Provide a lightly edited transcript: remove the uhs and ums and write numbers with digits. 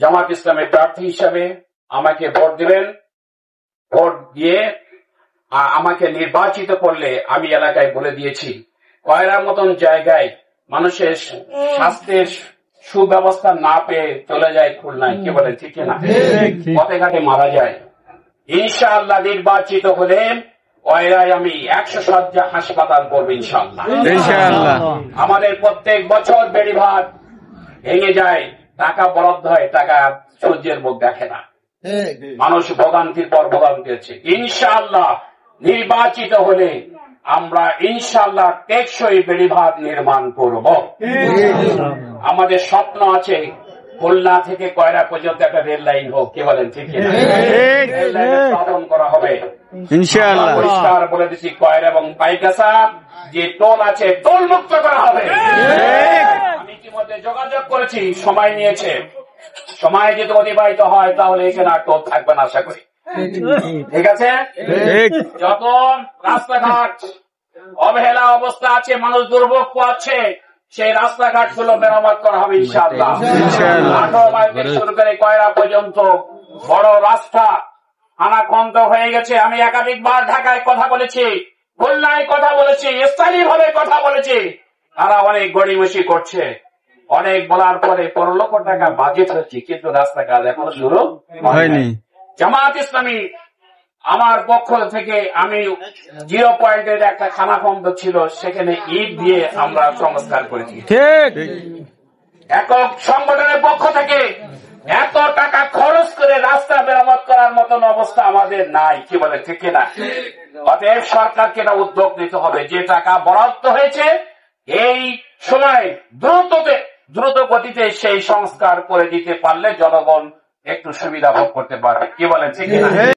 জামাত ইসলামের প্রার্থী হিসাবে আমাকে ভোট দিবেন। ভোট দিয়ে আমাকে নির্বাচিত করলে আমি এলাকায় বলে দিয়েছি, কয়রার মতন জায়গায় মানুষের স্বাস্থ্যের সুব্যবস্থা না পেয়ে চলে যায় খুলনায়, কি বলে ঠিক না, পথে ঘাটে মারা যায়। ইনশাআল্লাহ নির্বাচিত হলে কয়রায় আমি 100 শয্যা হাসপাতাল করবো ইনশাআল্লাহ। আমাদের প্রত্যেক বছর বেড়িভাত ভেঙে যায়, টাকা বরাদ্দ হয়, টাকা সূর্যের মুখ দেখে না, মানুষ ভোগান্তির পর ভোগান্তি হচ্ছে। ইনশাআল্লাহ নির্বাচিত হলে আমরা ইনশাআল্লাহ টেকসই বেড়িভাত নির্মাণ করব। আমাদের স্বপ্ন আছে খুলনা থেকে কয়রা পর্যন্ত একটা রেল লাইন হোক, কি বলেন ঠিক না? রেল লাইন স্থাপন করা হবে ইনশাআল্লাহ। পরিষ্কার বলে দিচ্ছি, কয়রা এবং পাইকাসা যে টোল আছে টোল মুক্ত করা হবে। আমি ইতিমধ্যে যোগাযোগ করেছি, সময় নিয়েছে, সময় যদি অতিবাহিত হয় তাহলে এখানে আর টোল থাকবে না আশা করি, ঠিক আছে? যত রাস্তাঘাট অবহেলা অবস্থা আছে, মানুষ দুর্ভোগ পাচ্ছে, সেই রাস্তাঘাট গুলো মেরামত করা হবে ইনশাআল্লাহ। 18 মাইল থেকে শুরু করে কয়রা পর্যন্ত বড় রাস্তা আনাকন্ত হয়ে গেছে। আমি একাধিকবার ঢাকায় কথা বলেছি, খুলনায় কথা বলেছি, স্থানীয়ভাবে কথা বলেছি, তারা অনেক গড়িমসি করছে। অনেক বলার পরে 15 লক্ষ টাকা বাজেট হচ্ছে, কিন্তু রাস্তাঘাট এখনো শুরু হয়নি। জামাত ইসলামী আমার পক্ষ থেকে আমি 0 পয়েন্টের একটা খানাখন্দ ছিল, সেখানে ইট দিয়ে আমরা সংস্কার করেছি। একক সংগঠনের পক্ষ থেকে এত টাকা খরচ করে রাস্তা মেরামত করার মতন অবস্থা আমাদের নাই, কি বলে ঠিক না? অতএব সরকারকে এটা উদ্যোগ নিতে হবে, যে টাকা বরাদ্দ হয়েছে এই সময় দ্রুত গতিতে সেই সংস্কার করে দিতে পারলে জনগণ একটু সুবিধা ভোগ করতে পারবে, কি বলেন ঠিক না?